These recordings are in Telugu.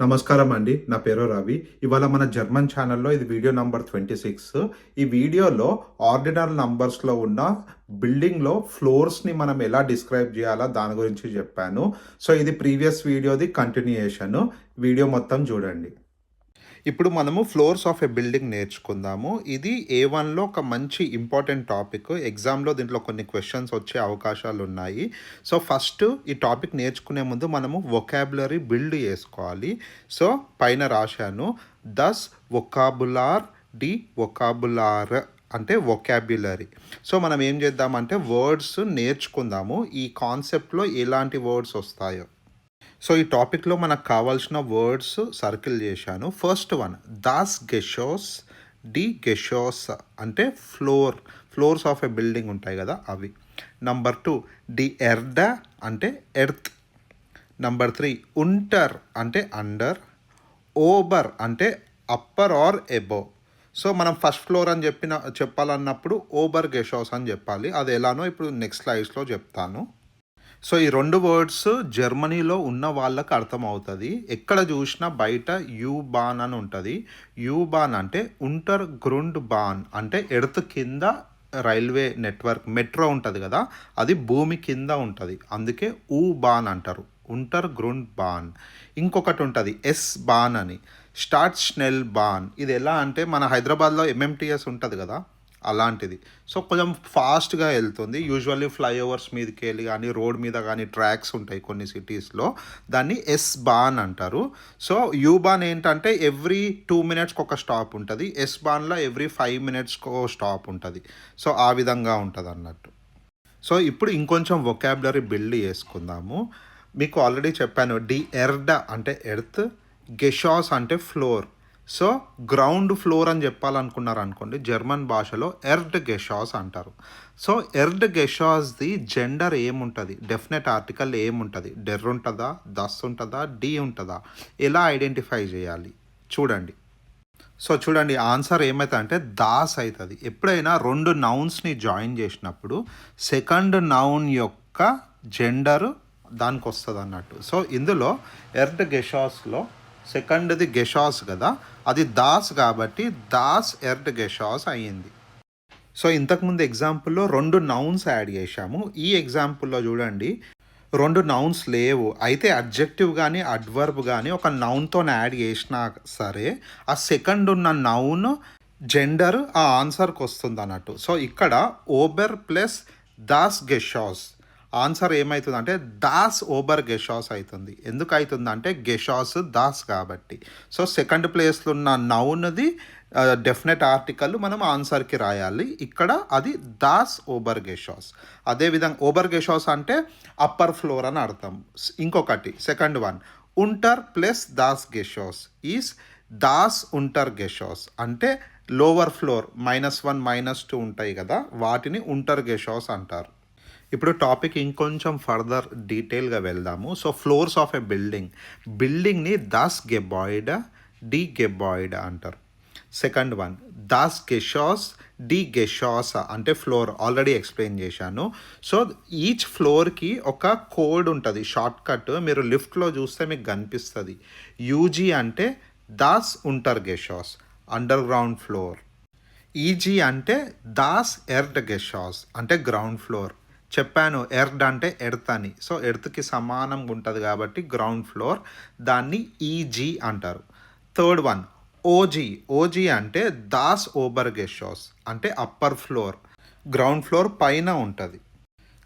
నమస్కారం అండి. నా పేరు రవి. ఇవాళ మన జర్మన్ ఛానల్‌లో ఇది వీడియో నంబర్ 26. ఈ వీడియోలో ఆర్డినల్ నంబర్స్‌లో ఉన్న బిల్డింగ్‌లో ఫ్లోర్స్‌ని మనం ఎలా డిస్క్రైబ్ జేయాలో దాని గురించి జెప్పాను. సో, ఇది ప్రీవియస్ వీడియోది కంటిన్యూయేషన్. వీడియో మొత్తం జూడండి. ఇప్పుడు మనము ఫ్లోర్స్ ఆఫ్ ఎ బిల్డింగ్ నేర్చుకుందాము. ఇది A1లో ఒక మంచి ఇంపార్టెంట్ టాపిక్. ఎగ్జామ్‌లో దీంట్లో కొన్ని క్వెషన్స్ వచ్చే అవకాశాలున్నాయి. సో, ఫస్ట్ ఈ టాపిక్ నేర్చుకునే ముందు మనము వొకాబులరీ బిల్డ్ చేసుకోవాలి. సో, పైన రాశాను. దస్ వొకాబులార్ డి వొకాబులార్ అంటే వొకాబ్యులరీ. సో, మనం ఏం చేద్దామంటే వర్డ్స్ నేర్చుకుందాము. ఈ కాన్సెప్ట్‌లో ఎలాంటి వర్డ్స్ వస్తాయో. సో, ఈ టాపిక్‌లో మనకు కావాల్సిన వర్డ్స్ సర్కిల్ చేశాను. ఫస్ట్ వన్ దాస్ గెషోస్, డి గెషోస్ అంటే ఫ్లోర్స్ ఆఫ్ ఎ బిల్డింగ్ ఉంటాయి కదా అవి. నంబర్ 2 డి ఎర్డ అంటే ఎర్త్. నంబర్ 3 ఉంటర్ అంటే అండర్. ఓబర్ అంటే అప్పర్ ఆర్ ఎబోవ్. సో, మనం ఫస్ట్ ఫ్లోర్ అని చెప్పాలన్నప్పుడు ఓబర్ గెషోస్ అని చెప్పాలి. అది ఎలానో ఇప్పుడు నెక్స్ట్ స్లైడ్స్‌లో చెప్తాను. సో, ఈ 2 వర్డ్స్ జర్మనీలో ఉన్న వాళ్ళకి అర్థమవుతది. ఎక్కడ చూసినా బయట యూ-బాన్ అని ఉంటది. యూ-బాన్ అంటే ఉంటర్ గ్రుండ్ బాన్ అంటే ఎర్త్ కింద రైల్వే నెట్వర్క్ మెట్రో ఉంటది కదా! అది భూమి కింద ఉంటది. అందుకే ఊ-బాన్ అంటారు. ఉంటర్ గ్రుండ్ బాన్. ఇంకొకటి ఉంటది ఎస్-బాన్ అని. స్టార్ట్ స్నెల్ బాన్. ఇది ఎలా అంటే మన హైదరాబాద్‌లో ఎంఎంటీఎస్ ఉంటది కదా! అలాంటిది. సో, కొంచెం ఫాస్ట్‌గా ఎళ్తుంది. యూజువల్లీ ఫ్లైఓవర్స్ మీదకెళ్ళి గానీ, రోడ్ మీద గానీ ట్రాక్స్ ఉంటాయి కొన్ని సిటీస్‌లో. దాన్ని ఎస్ బాన్ అంటారు. సో, యూ బాన్ ఏంటంటే ఎవ్రీ 2 మినిట్స్‌కి ఒక స్టాప్ ఉంటది. ఎస్ బాన్‌లో ఎవ్రీ 5 మినిట్స్‌కో స్టాప్ ఉంటది. సో, ఆ విధంగా ఉంటదన్నట్టు. సో, ఇప్పుడు ఇంకొంచెం వొకాబులరీ బిల్డ్ చేసుకుందాము. మీకు ఆల్రెడీ చెప్పాను. డి ఎర్డ అంటే ఎర్త్, గెషాస్ అంటే ఫ్లోర్. సో, గ్రౌండ్ ఫ్లోర్ అని చెప్పాలనుకున్నారనుకోండి జర్మన్ భాషలో ఎర్డ్ గెషాస్ అంటారు. సో, ఎర్డ్ గెషాస్‌ది జెండర్ ఏముంటది? డెఫినెట్ ఆర్టికల్ ఏముంటది? డెర్ ఉంటదా? దస్ ఉంటదా? డి ఉంటదా? ఎలా ఐడెంటిఫై చేయాలి? చూడండి. సో, చూడండి ఆన్సర్ ఏమైతదంటే దాస్ అయితది. ఎప్పుడైనా 2 నౌన్స్‌ని జాయిన్ చేసినప్పుడు సెకండ్ నౌన్ యొక్క జెండర్ దానికొస్తదన్నట్టు. సో, ఇందులో ఎర్డ్ గెషాస్‌లో సెకండ్‌ది గెషాస్ కదా! అది దాస్ కాబట్టి దాస్ ఎర్డ్ గెషాస్ అయ్యింది. సో, ఇంతకుముందు ఎగ్జాంపుల్‌లో 2 నౌన్స్ యాడ్ చేశాము. ఈ ఎగ్జాంపుల్‌లో చూడండి 2 నౌన్స్ లేవు. అయితే అడ్జెక్టివ్ గానీ, అడ్వర్బ్ గానీ ఒక నౌన్‌తోని యాడ్ చేసినా సరే, ఆ సెకండ్ ఉన్న నౌన్ జెండర్ ఆ ఆన్సర్‌కొస్తుందన్నట్టు. సో, ఇక్కడ ఓబెర్ ప్లస్ దాస్ గెషాస్ ఆన్సర్ ఏమైతుందంటే దాస్ ఓబర్ గెషాస్ అయితుంది. ఎందుకు అయితుందంటే గెషాస్ దాస్ కాబట్టి. సో, సెకండ్ ప్లేస్‌లో ఉన్న నౌన్‌ది డెఫినెట్ ఆర్టికల్ మనం ఆన్సర్‌కి రాయాలి. ఇక్కడ అది దాస్ ఓబర్ గెషాస్. అదేవిధంగా ఓబర్ గెషాస్ అంటే అప్పర్ ఫ్లోర్ అని అర్థం. ఇంకొకటి సెకండ్ వన్ ఉంటర్ ప్లస్ దాస్ గెషాస్ ఈస్ దాస్ ఉంటర్ గెషాస్ అంటే లోవర్ ఫ్లోర్ -1, -2 ఉంటాయి కదా! వాటిని ఉంటర్ గెషాస్ అంటారు. ఇప్పుడు టాపిక్ ఇంకొంచెం ఫర్దర్ డీటెయిల్‌గా వెళ్దాము. సో, ఫ్లోర్స్ ఆఫ్ ఎ బిల్డింగ్‌ని దాస్ గెబాయిడ, డి గెబాయిడ అంటారు. సెకండ్ వన్ దాస్ గెషాస్, డి గెషాస అంటే ఫ్లోర్ ఆల్రెడీ ఎక్స్‌ప్లెయిన్ చేశాను. సో, ఈచ్ ఫ్లోర్‌కి ఒక కోడ్ ఉంటది. షార్ట్‌కట్ మీరు లిఫ్ట్‌లో చూస్తే మీకు కనిపిస్తది. యూజీ అంటే దాస్ ఉంటర్ గెషాస్ అండర్ గ్రౌండ్ ఫ్లోర్. ఈజీ అంటే దాస్ ఎర్డ్ గెషాస్ అంటే గ్రౌండ్ ఫ్లోర్. చెప్పాను ఎర్డ్ అంటే ఎర్త్ అని. సో, ఎర్త్‌కి సమానంగా ఉంటుంది కాబట్టి గ్రౌండ్ ఫ్లోర్. దాన్ని ఈజీ అంటారు. థర్డ్ వన్ ఓజీ అంటే దాస్ ఓబర్ గెషాస్ అంటే అప్పర్ ఫ్లోర్. గ్రౌండ్ ఫ్లోర్ పైన ఉంటుంది.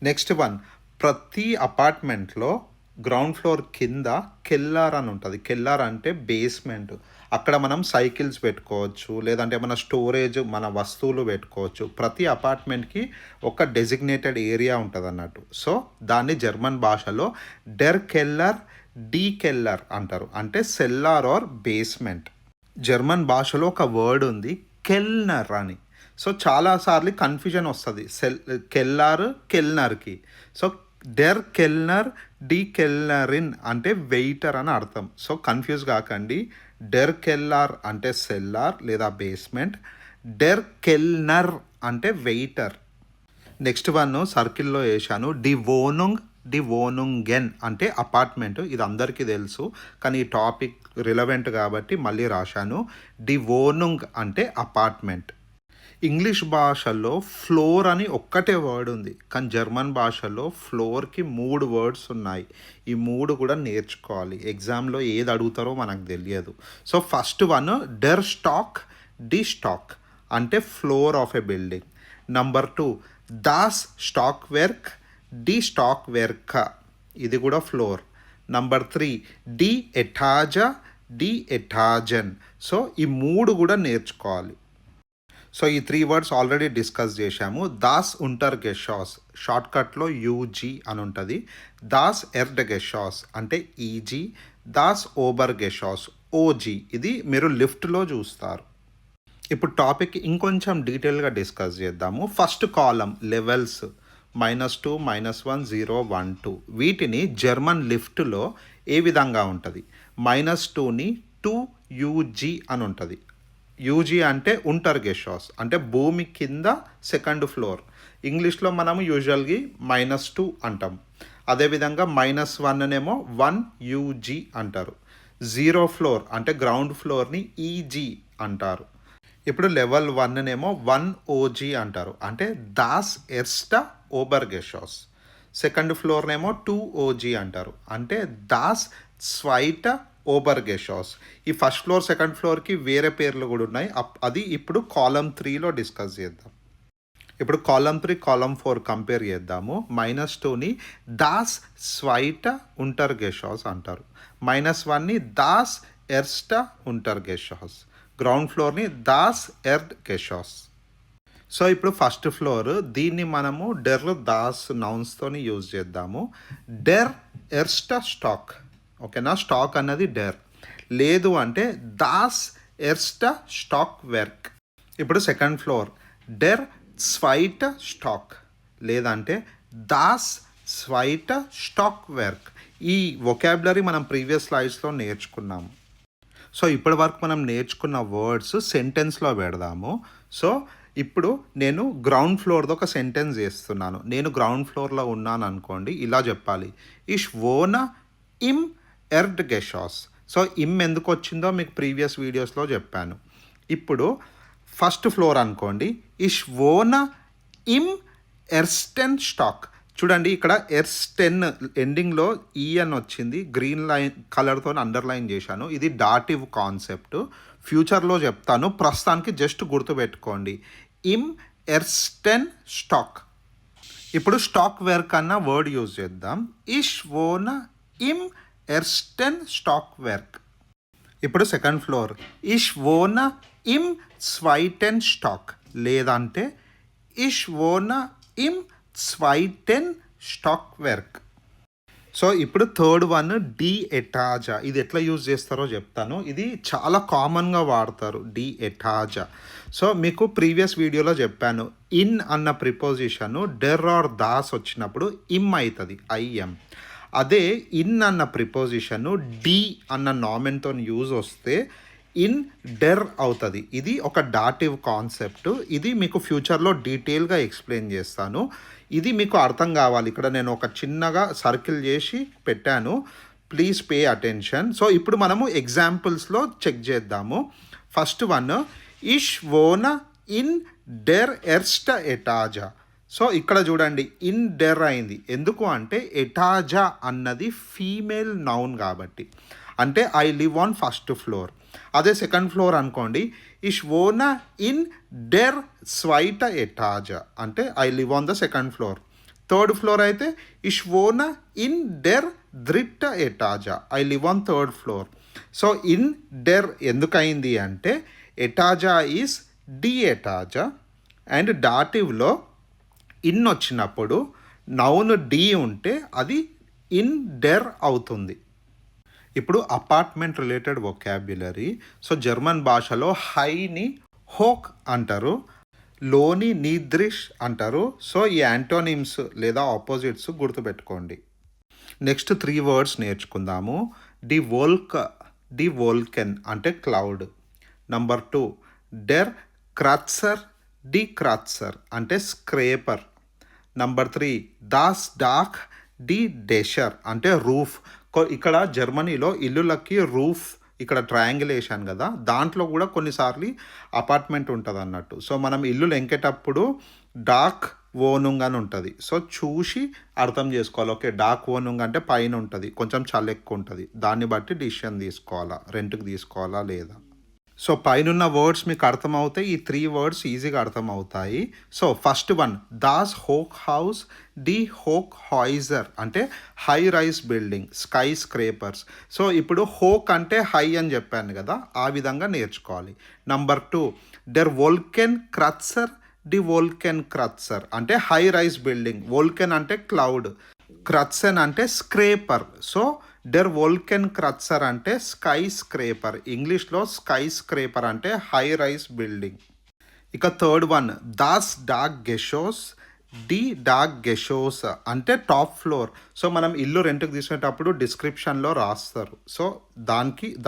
నెక్స్ట్ వన్ ప్రతి అపార్ట్మెంట్లో గ్రౌండ్ ఫ్లోర్ కింద కెల్లార్ అని ఉంటుంది. కెల్లార్ అంటే బేస్మెంట్. అక్కడ మనం సైకిల్స్ పెట్టుకోవచ్చు, లేదంటే మన స్టోరేజ్ మన వస్తువులు పెట్టుకోవచ్చు. ప్రతి అపార్ట్మెంట్‌కి ఒక డెసిగ్నేటెడ్ ఏరియా ఉంటదన్నట్టు. సో, దాన్ని జర్మన్ భాషలో డెర్ కెల్లర్, డీ కెల్లర్ అంటారు. అంటే సెల్లార్ ఆర్ బేస్మెంట్. జర్మన్ భాషలో ఒక వర్డ్ ఉంది కెల్నర్ అని. సో, చాలా సార్లు కన్‌ఫ్యూజన్ వస్తది. కెల్లార్, కెల్నర్‌కి. సో, డెర్ కెల్నర్, డి కెల్నరిన్ అంటే వెయిటర్ అని అర్థం. సో, కన్‌ఫ్యూజ్ కాకండి. డెర్ కెల్లార్ అంటే సెల్లార్ లేదా బేస్మెంట్. డెర్ కెల్నర్ అంటే వెయిటర్. నెక్స్ట్ వన్ సర్కిల్‌లో ఏశాను. డి వోనుంగ్, డి వోనుంగెన్ అంటే అపార్ట్మెంట్. ఇది అందరికీ తెలుసు, కానీ ఈ టాపిక్ రిలవెంట్ కాబట్టి మళ్ళీ రాశాను. డి వోనుంగ్ అంటే అపార్ట్మెంట్. ఇంగ్లీష్ భాషలో ఫ్లోర్ అని ఒక్కటే వర్డ్ ఉంది, కానీ జర్మన్ భాషలో ఫ్లోర్కి 3 వర్డ్స్ ఉన్నాయి. ఈ 3 కూడా నేర్చుకోవాలి. ఎగ్జామ్లో ఏది అడుగుతారో మనకు తెలియదు. సో ఫస్ట్ వన్ డెర్ స్టాక్, డి స్టాక్ అంటే floor of a building. Number 2 దాస్ స్టాక్ వెర్క్, డి స్టాక్ వెర్క, ఇది కూడా ఫ్లోర్. నంబర్ 3 డి ఎటాజా, డి ఎటాజన్. సో ఈ 3 కూడా నేర్చుకోవాలి. సో ఈ 3 వర్డ్స్ ఆల్రెడీ డిస్కస్ చేశాము. దాస్ ఉంటర్ గెషాస్, షార్ట్కట్లో యూజీ అని ఉంటుంది. దాస్ ఎర్డ్ గెషాస్ అంటే ఈజీ. దాస్ ఓబర్ గెషాస్ ఓజీ, ఇది మీరు లిఫ్ట్లో చూస్తారు. ఇప్పుడు టాపిక్ ఇంకొంచెం డీటెయిల్గా డిస్కస్ చేద్దాము. ఫస్ట్ కాలం లెవెల్స్ -2, -1, 0, 1, 2. వీటిని జర్మన్ లిఫ్ట్లో ఏ విధంగా ఉంటుంది? -2ని 2UG అని ఉంటుంది. యూజీ అంటే ఉంటర్ గెషాస్ అంటే భూమి కింద సెకండ్ ఫ్లోర్. ఇంగ్లీష్లో మనము యూజువల్గా -2 అంటాం. అదేవిధంగా -1నేమో 1UG అంటారు. 0 ఫ్లోర్ అంటే గ్రౌండ్ ఫ్లోర్ని ఈజీ అంటారు. ఇప్పుడు లెవెల్ 1నేమో 1OG అంటారు, అంటే దాస్ ఎర్స్ట ఓబర్ గెషాస్. సెకండ్ ఫ్లోర్నేమో 2OG అంటారు, అంటే దాస్ స్వైట ఓబర్ గెషాస్. ఈ ఫస్ట్ ఫ్లోర్ సెకండ్ ఫ్లోర్కి వేరే పేర్లు కూడా ఉన్నాయి, అది ఇప్పుడు కాలం 3లో డిస్కస్ చేద్దాం. ఇప్పుడు కాలం 3 కాలం 4 కంపేర్ చేద్దాము. -2ని దాస్ స్వైట ఉంటర్ గెషాస్ అంటారు. -1ని దాస్ ఎర్స్ట ఉంటర్ గెషాస్. గ్రౌండ్ ఫ్లోర్ని దాస్ ఎర్డ్ గెషాస్. సో ఇప్పుడు ఫస్ట్ ఫ్లోర్, దీన్ని మనము డెర్ దాస్ నౌన్స్తోని యూజ్ చేద్దాము. డెర్ ఎర్స్ట స్టాక్, ఓకేనా? స్టాక్ అన్నది డెర్, లేదు అంటే దాస్ ఎర్స్ట స్టాక్ వెర్క్. ఇప్పుడు సెకండ్ ఫ్లోర్ డెర్ స్వైట స్టాక్, లేదంటే దాస్ స్వైట స్టాక్ వెర్క్. ఈ వొకాబులరీ మనం ప్రీవియస్ స్లైడ్స్లో నేర్చుకున్నాము. సో ఇప్పటి వరకు మనం నేర్చుకున్న వర్డ్స్ సెంటెన్స్లో పెడదాము. సో ఇప్పుడు నేను గ్రౌండ్ ఫ్లోర్తో ఒక సెంటెన్స్ చేస్తున్నాను. నేను గ్రౌండ్ ఫ్లోర్లో ఉన్నాను అనుకోండి, ఇలా చెప్పాలి: ఇష్ వోన ఇమ్ ఎర్డ్ గెషాస్. సో ఇమ్ ఎందుకు వచ్చిందో మీకు ప్రీవియస్ వీడియోస్లో చెప్పాను. ఇప్పుడు ఫస్ట్ ఫ్లోర్ అనుకోండి, ఇష్ వోన ఇమ్ ఎర్స్టెన్ స్టాక్. చూడండి, ఇక్కడ ఎర్స్టెన్ ఎండింగ్లో ఈ అని వచ్చింది, గ్రీన్ లైన్ కలర్తో అండర్లైన్ చేశాను. ఇది డాటివ్ కాన్సెప్ట్, ఫ్యూచర్లో చెప్తాను, ప్రస్తుతానికి జస్ట్ గుర్తుపెట్టుకోండి. ఇమ్ ఎర్స్టెన్ స్టాక్. ఇప్పుడు స్టాక్ వెర్క్ అన్న వర్డ్ యూజ్ చేద్దాం. ఇష్ వోన ఇమ్ ఎర్స్టెన్ స్టాక్ వెర్క్. ఇప్పుడు సెకండ్ ఫ్లోర్ ఇష్ వోన ఇమ్ స్వైటెన్ స్టాక్, లేదంటే ఇష్ వోన ఇమ్ స్వైటెన్ స్టాక్ వెర్క్. సో ఇప్పుడు థర్డ్ వన్ డి ఎటాజా. ఇది ఎట్లా యూజ్ చేస్తారో చెప్తాను. ఇది చాలా కామన్గా వాడతారు, డి ఎటాజా. సో మీకు ప్రీవియస్ వీడియోలో చెప్పాను, ఇన్ అన్న ప్రిపోజిషన్ డెర్ ఆర్ దాస్ వచ్చినప్పుడు ఇమ్ అవుతుంది, ఐఎం. అదే ఇన్ అన్న ప్రిపోజిషన్ డి అన్న నామెన్తో యూజ్ వస్తే ఇన్ డెర్ అవుతుంది. ఇది ఒక డాటివ్ కాన్సెప్ట్. ఇది మీకు ఫ్యూచర్లో డీటెయిల్గా ఎక్స్ప్లెయిన్ చేస్తాను. ఇది మీకు అర్థం కావాలి. ఇక్కడ నేను ఒక చిన్నగా సర్కిల్ చేసి పెట్టాను, ప్లీజ్ పే అటెన్షన్. సో ఇప్పుడు మనము ఎగ్జాంపుల్స్లో చెక్ చేద్దాము. ఫస్ట్ వన్ ఇష్ వోన ఇన్ డెర్ ఎర్స్ట ఎటాజా. సో ఇక్కడ చూడండి, ఇన్ డెర్ అయింది. ఎందుకు అంటే ఎటాజా అన్నది ఫీమేల్ నౌన్ కాబట్టి, అంటే I live on first floor. అదే సెకండ్ ఫ్లోర్ అనుకోండి, ఇష్ వోన ఇన్ డెర్ స్వైట ఎటాజా, అంటే I live on the second floor. Third floor అయితే ఇష్ వోన ఇన్ డెర్ ద్రిట్ట ఎటాజా, I live on third floor. So ఇన్ డెర్ ఎందుకయింది అంటే ఎటాజా ఈజ్ డి ఎటాజా, అండ్ డాటివ్లో ఇన్ వచ్చినప్పుడు నౌన్ డి ఉంటే అది ఇన్ డెర్ అవుతుంది. ఇప్పుడు apartment related vocabulary. So German భాషలో హైని హోక్ అంటారు, లోని నీద్రిష్ అంటారు. సో ఈ యాంటోనిమ్స్ లేదా ఆపోజిట్స్ గుర్తుపెట్టుకోండి. నెక్స్ట్ 3 వర్డ్స్ నేర్చుకుందాము. డి వోల్కెన్ అంటే క్లౌడ్. నంబర్ 2 డెర్ క్రాట్సర్, డి క్రాట్సర్ అంటే స్క్రేపర్. నంబర్ 3 దాస్ డాక్, డి డెషర్ అంటే రూఫ్. ఇక్కడ జర్మనీలో ఇల్లులకి రూఫ్ ఇక్కడ ట్రయాంగిల్ వేసాను కదా, దాంట్లో కూడా కొన్నిసార్లు అపార్ట్మెంట్ ఉంటుంది అన్నట్టు. సో మనం ఇల్లు లెంకేటప్పుడు డాక్ ఓనుంగ్ అని ఉంటుంది. సో చూసి అర్థం చేసుకోవాలి. ఓకే, డాక్ ఓనుంగ్ అంటే పైన ఉంటుంది, కొంచెం చలి ఎక్కువ ఉంటుంది, దాన్ని బట్టి డిసిషన్ తీసుకోవాలా, రెంట్కి తీసుకోవాలా లేదా. సో పైనున్న వర్డ్స్ మీకు అర్థమవుతాయి, ఈ 3 వర్డ్స్ ఈజీగా అర్థమవుతాయి. సో ఫస్ట్ వన్, దాస్ హోక్ హౌస్ డి హోక్ హాయిజర్ అంటే high rise building, skyscrapers. So ఇప్పుడు హోక్ అంటే హై అని చెప్పాను కదా, ఆ విధంగా నేర్చుకోవాలి. నంబర్ 2, డెర్ వోల్కెన్ క్రత్సర్ డి వోల్కెన్ క్రత్సర్ అంటే హై రైస్ బిల్డింగ్, వోల్కెన్ అంటే క్లౌడ్, క్రత్సెన్ అంటే స్క్రేపర్. సో డెర్ వోల్కెన్ క్రత్సర్ అంటే స్కై స్క్రేపర్, ఇంగ్లీష్లో స్కై స్క్రేపర్ అంటే హై రైస్ బిల్డింగ్. ఇక థర్డ్ వన్, దాస్ డాగ్ గెషోస్ డి డాగ్ గెషోస్ అంటే టాప్ ఫ్లోర్. సో మనం ఇల్లు రెంట్కి తీసుకునేటప్పుడు డిస్క్రిప్షన్లో రాస్తారు. సో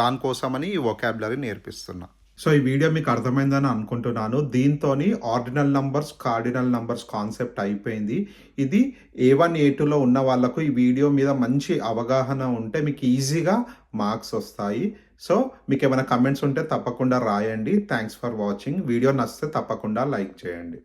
దానికోసమని ఈ వొకాబులరీ నేర్పిస్తున్నా. సో ఈ వీడియో మీకు అర్థమైందని అనుకుంటున్నాను. దీంతోని ordinal numbers, cardinal numbers concept అయిపోయింది. ఇది A1 A2లో ఉన్న వాళ్ళకు ఈ వీడియో మీద మంచి అవగాహన ఉంటే మీకు ఈజీగా మార్క్స్ వస్తాయి. సో మీకు ఏమైనా కమెంట్స్ ఉంటే తప్పకుండా రాయండి. Thanks for watching. వీడియో నచ్చితే తప్పకుండా లైక్ చేయండి.